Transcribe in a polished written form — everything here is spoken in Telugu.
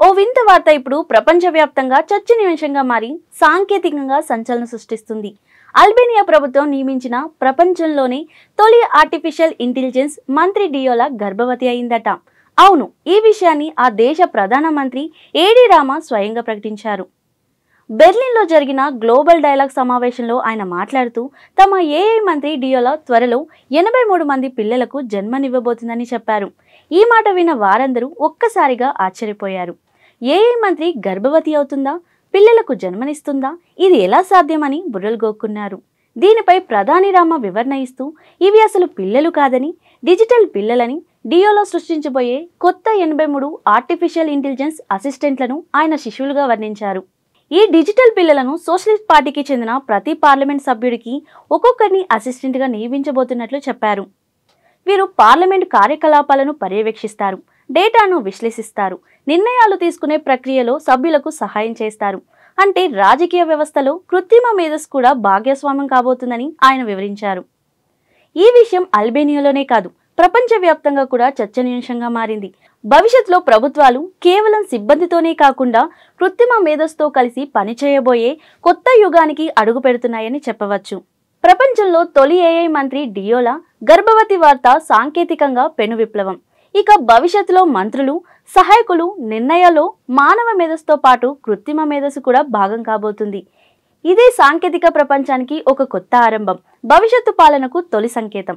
ఓ వింత వార్త ఇప్పుడు ప్రపంచవ్యాప్తంగా చర్చనీయాంశంగా మారి సాంకేతికంగా సంచలనం సృష్టిస్తుంది. అల్బేనియా ప్రభుత్వం నియమించిన ప్రపంచంలోనే తొలి ఆర్టిఫిషియల్ ఇంటెలిజెన్స్ మంత్రి డియోలా గర్భవతి అయిందట. అవును, ఈ విషయాన్ని ఆ దేశ ప్రధానమంత్రి ఏడి రామా స్వయంగా ప్రకటించారు. బెర్లిన్లో జరిగిన గ్లోబల్ డైలాగ్ సమావేశంలో ఆయన మాట్లాడుతూ తమ ఏఐ మంత్రి డియోలా త్వరలో 83 మంది పిల్లలకు జన్మనివ్వబోతుందని చెప్పారు. ఈ మాట విన్న వారందరూ ఒక్కసారిగా ఆశ్చర్యపోయారు. ఏఐ మంత్రి గర్భవతి అవుతుందా, పిల్లలకు జన్మనిస్తుందా, ఇది ఎలా సాధ్యమని బుర్రలు గోక్కున్నారు. దీనిపై ప్రధాని రామ వివరణ ఇస్తూ ఇవి అసలు పిల్లలు కాదని, డిజిటల్ పిల్లలని, డియోలో సృష్టించబోయే కొత్త 83 ఆర్టిఫిషియల్ ఇంటెలిజెన్స్ అసిస్టెంట్లను ఆయన శిశువులుగా వర్ణించారు. ఈ డిజిటల్ పిల్లలను సోషలిస్ట్ పార్టీకి చెందిన ప్రతి పార్లమెంట్ సభ్యుడికి ఒక్కొక్కరిని అసిస్టెంట్గా నియమించబోతున్నట్లు చెప్పారు. వీరు పార్లమెంట్ కార్యకలాపాలను పర్యవేక్షిస్తారు, డేటాను విశ్లేషిస్తారు, నిర్ణయాలు తీసుకునే ప్రక్రియలో సభ్యులకు సహాయం చేస్తారు. అంటే రాజకీయ వ్యవస్థలో కృత్రిమ మేధస్సు కూడా భాగస్వామ్యం కాబోతుందని ఆయన వివరించారు. ఈ విషయం అల్బేనియాలోనే కాదు, ప్రపంచవ్యాప్తంగా కూడా చర్చనీయాంశంగా మారింది. భవిష్యత్తులో ప్రభుత్వాలు కేవలం సిబ్బందితోనే కాకుండా కృత్రిమ మేధస్సుతో కలిసి పనిచేయబోయే కొత్త యుగానికి అడుగు పెడుతున్నాయని చెప్పవచ్చు. ప్రపంచంలో తొలి ఏఐ మంత్రి డియోలా గర్భవతి వార్త సాంకేతికంగా పెను విప్లవం. ఇక భవిష్యత్తులో మంత్రులు, సహాయకులు నిర్ణయాల్లో మానవ మేధస్సుతో పాటు కృత్రిమ మేధస్సు కూడా భాగం కాబోతుంది. ఇదే సాంకేతిక ప్రపంచానికి ఒక కొత్త ఆరంభం, భవిష్యత్తు పాలనకు తొలి సంకేతం.